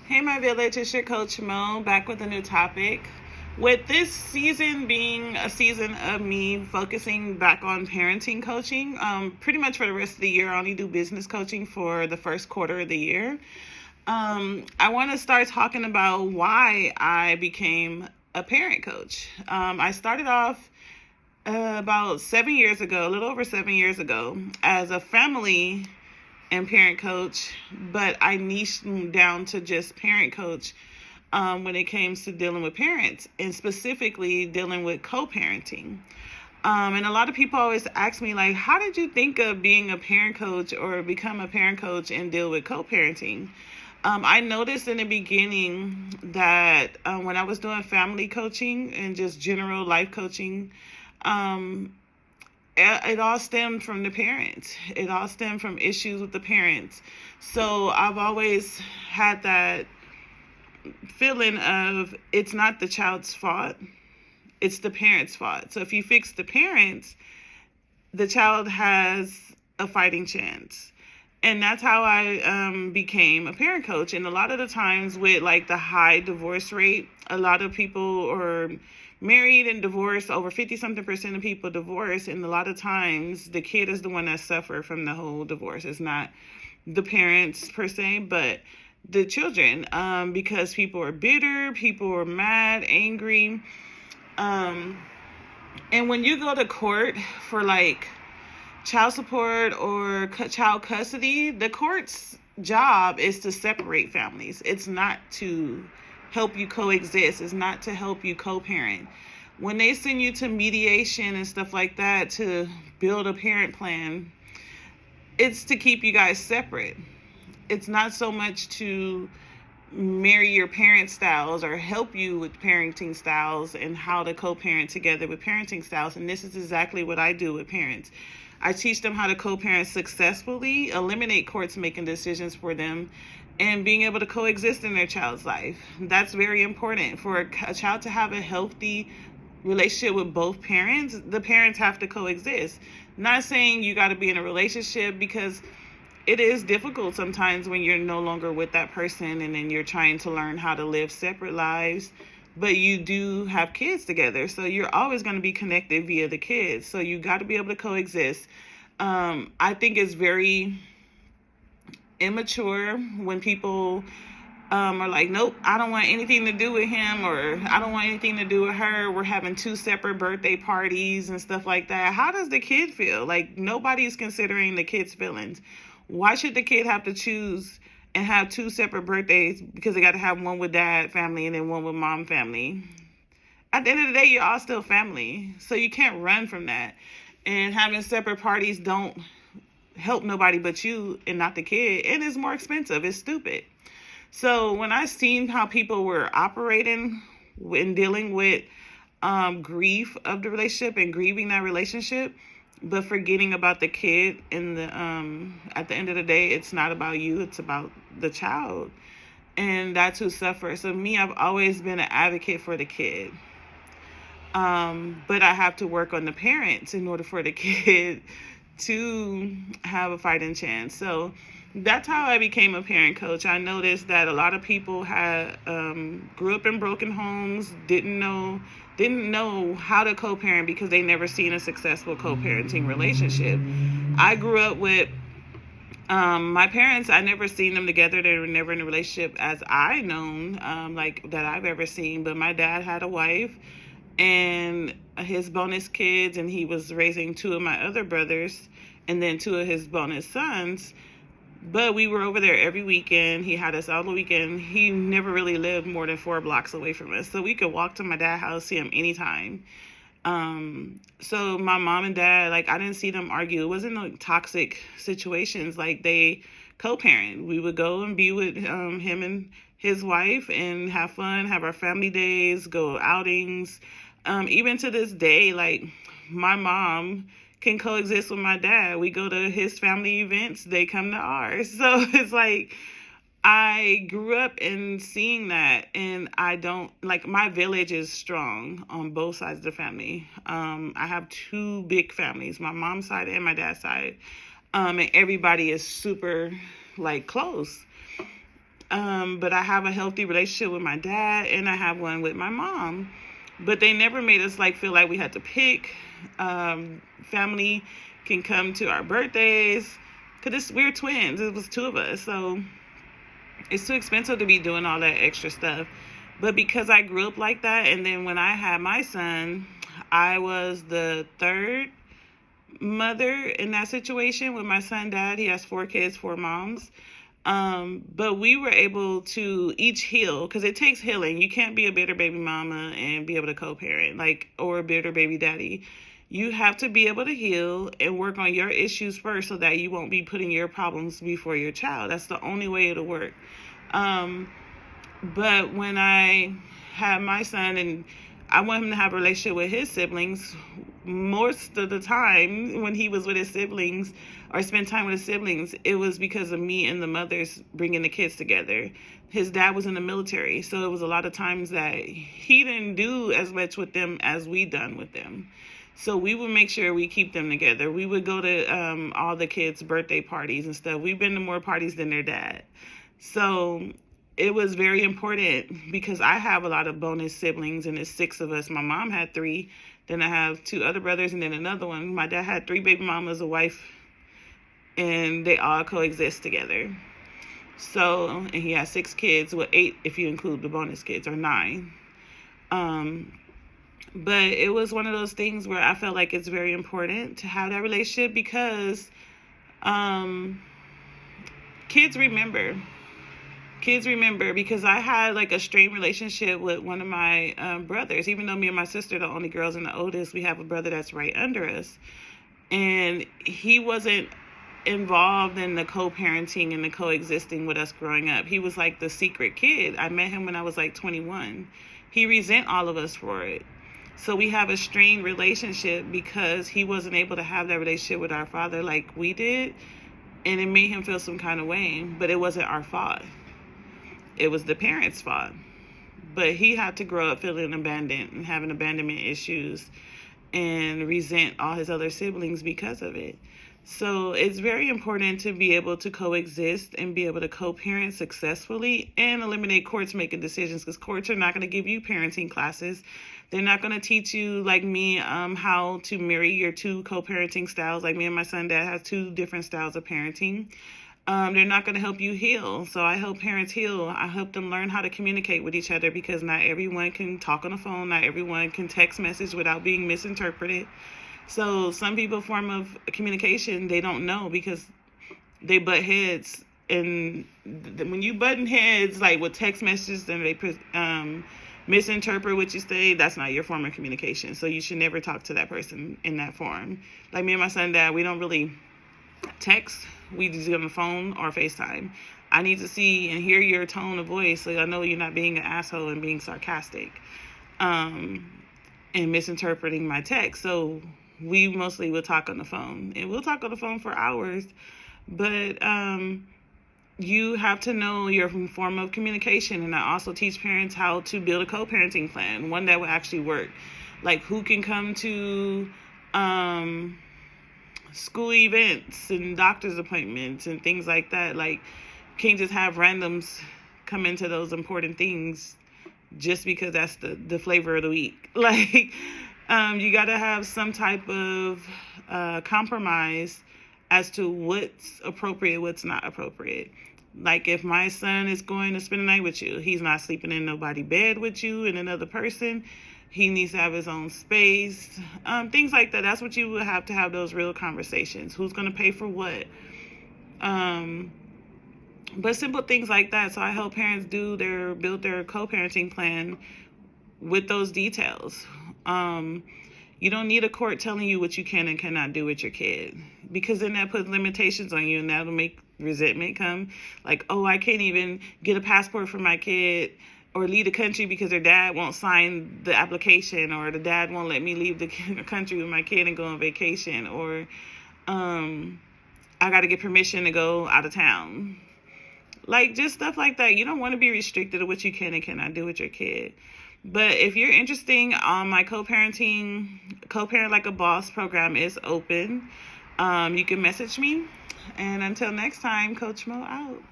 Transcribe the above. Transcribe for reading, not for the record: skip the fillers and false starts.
Hey, my village, it's your coach Mo back with a new topic. With this season being a season of me focusing back on parenting coaching, pretty much for the rest of the year, I only do business coaching for the first quarter of the year. I want to start talking about why I became a parent coach. I started off about 7 years ago, a little over 7 years ago, as a family and parent coach, but I niched down to just parent coach when it came to dealing with parents and specifically dealing with co-parenting. And a lot of people always ask me, like, how did you think of being a parent coach or become a parent coach and deal with co-parenting? I noticed in the beginning that when I was doing family coaching and just general life coaching, it all stemmed from the parents. It all stemmed from issues with the parents. So I've always had that feeling of it's not the child's fault, it's the parents' fault. So if you fix the parents, the child has a fighting chance. And that's how I became a parent coach. And a lot of the times with like the high divorce rate, a lot of people are married and divorced. Over 50-something% of people divorce. And a lot of times the kid is the one that suffers from the whole divorce. It's not the parents per se, but the children, because people are bitter, people are mad, angry. And when you go to court for like child support or child custody, the court's job is to separate families. It's not to help you coexist. It's not to help you co-parent. When they send you to mediation and stuff like that to build a parent plan, it's to keep you guys separate. It's not so much to marry your parent styles or help you with parenting styles and how to co-parent together with parenting styles. And this is exactly what I do with parents. I teach them how to co-parent successfully, eliminate courts making decisions for them, and being able to coexist in their child's life. That's very important. For a child to have a healthy relationship with both parents, the parents have to coexist. Not saying you got to be in a relationship, because it is difficult sometimes when you're no longer with that person and then you're trying to learn how to live separate lives. But you do have kids together, so you're always going to be connected via the kids. So you got to be able to coexist. I think it's very immature when people are like, nope, I don't want anything to do with him, or I don't want anything to do with her. We're having two separate birthday parties and stuff like that. How does the kid feel? Like, nobody's considering the kid's feelings. Why should the kid have to choose and have two separate birthdays because they got to have one with dad family and then one with mom family? At the end of the day, you're all still family. So you can't run from that. And having separate parties don't help nobody but you and not the kid. And it's more expensive. It's stupid. So when I seen how people were operating and dealing with grief of the relationship and grieving that relationship, but forgetting about the kid, and at the end of the day, it's not about you, it's about the child. And that's who suffers. So me, I've always been an advocate for the kid. But I have to work on the parents in order for the kid to have a fighting chance. So that's how I became a parent coach. I noticed that a lot of people had grew up in broken homes, didn't know how to co-parent because they never seen a successful co-parenting relationship. I grew up with my parents. I never seen them together. They were never in a relationship as I known, like that I've ever seen. But my dad had a wife and his bonus kids, and he was raising two of my other brothers and then two of his bonus sons. But we were over there every weekend. He had us all the weekend. He never really lived more than 4 blocks away from us. So we could walk to my dad's house, see him anytime. So my mom and dad, like, I didn't see them argue. It wasn't like toxic situations. Like, they co-parent. We would go and be with him and his wife and have fun, have our family days, go outings. Even to this day, like, my mom can coexist with my dad. We go to his family events, they come to ours. So it's like, I grew up in seeing that, and I don't, like, my village is strong on both sides of the family. I have 2 big families, my mom's side and my dad's side. And everybody is super, like, close. But I have a healthy relationship with my dad, and I have one with my mom. But they never made us like feel like we had to pick. Family can come to our birthdays, because we're twins. It was two of us, so it's too expensive to be doing all that extra stuff. But because I grew up like that, and then when I had my son, I was the third mother in that situation with my son dad. He has 4 kids, 4 moms. But we were able to each heal, because it takes healing. You can't be a bitter baby mama and be able to co-parent, or a bitter baby daddy. You have to be able to heal and work on your issues first, so that you won't be putting your problems before your child. That's the only way it'll work. But when I had my son, and I want him to have a relationship with his siblings, most of the time when he was with his siblings or spent time with his siblings, it was because of me and the mothers bringing the kids together. His dad was in the military, so it was a lot of times that he didn't do as much with them as we done with them. So we would make sure we keep them together. We would go to all the kids' birthday parties and stuff. We've been to more parties than their dad. So it was very important, because I have a lot of bonus siblings, and it's 6 of us. My mom had 3. Then I have 2 other brothers, and then another one. My dad had 3 baby mamas, a wife, and they all coexist together. So, and he has 6 kids, 8 if you include the bonus kids, or 9. But it was one of those things where I felt like it's very important to have that relationship, because kids remember. Because I had like a strained relationship with one of my brothers. Even though me and my sister are the only girls and the oldest, we have a brother that's right under us. And he wasn't involved in the co-parenting and the coexisting with us growing up. He was like the secret kid. I met him when I was like 21. He resent all of us for it. So we have a strained relationship because he wasn't able to have that relationship with our father like we did. And it made him feel some kind of way. But it wasn't our fault. It was the parents' fault. But he had to grow up feeling abandoned and having abandonment issues and resent all his other siblings because of it. So it's very important to be able to coexist and be able to co-parent successfully and eliminate courts making decisions, because courts are not going to give you parenting classes. They're not going to teach you, like me, how to marry your 2 co-parenting styles. Like me and my son dad has 2 different styles of parenting. They're not going to help you heal. So I help parents heal. I help them learn how to communicate with each other, because not everyone can talk on the phone. Not everyone can text message without being misinterpreted. So some people form of communication, they don't know, because they butt heads. And when you button heads, like with text messages, and they misinterpret what you say, that's not your form of communication. So you should never talk to that person in that form. Like me and my son dad, we don't really text. We just get on the phone or FaceTime. I need to see and hear your tone of voice, so I know you're not being an asshole and being sarcastic and misinterpreting my text. So we mostly will talk on the phone, and we'll talk on the phone for hours. But you have to know your form of communication. And I also teach parents how to build a co-parenting plan, one that will actually work. Like who can come to school events and doctor's appointments and things like that. Like, can't just have randoms come into those important things just because that's the flavor of the week. Like, you got to have some type of compromise as to what's appropriate, what's not appropriate. Like, if my son is going to spend the night with you, he's not sleeping in nobody's bed with you and another person. He needs to have his own space. Things like that. That's what you would have to have, those real conversations. Who's going to pay for what? But simple things like that. So I help parents build their co-parenting plan with those details. You don't need a court telling you what you can and cannot do with your kid, because then that puts limitations on you, and that'll make resentment come. Like, oh, I can't even get a passport for my kid or leave the country because their dad won't sign the application, or the dad won't let me leave the country with my kid and go on vacation, or I got to get permission to go out of town. Like, just stuff like that. You don't want to be restricted to what you can and cannot do with your kid. But if you're interested, my Co-Parent Like a Boss program is open. You can message me. And until next time, Coach Mo out.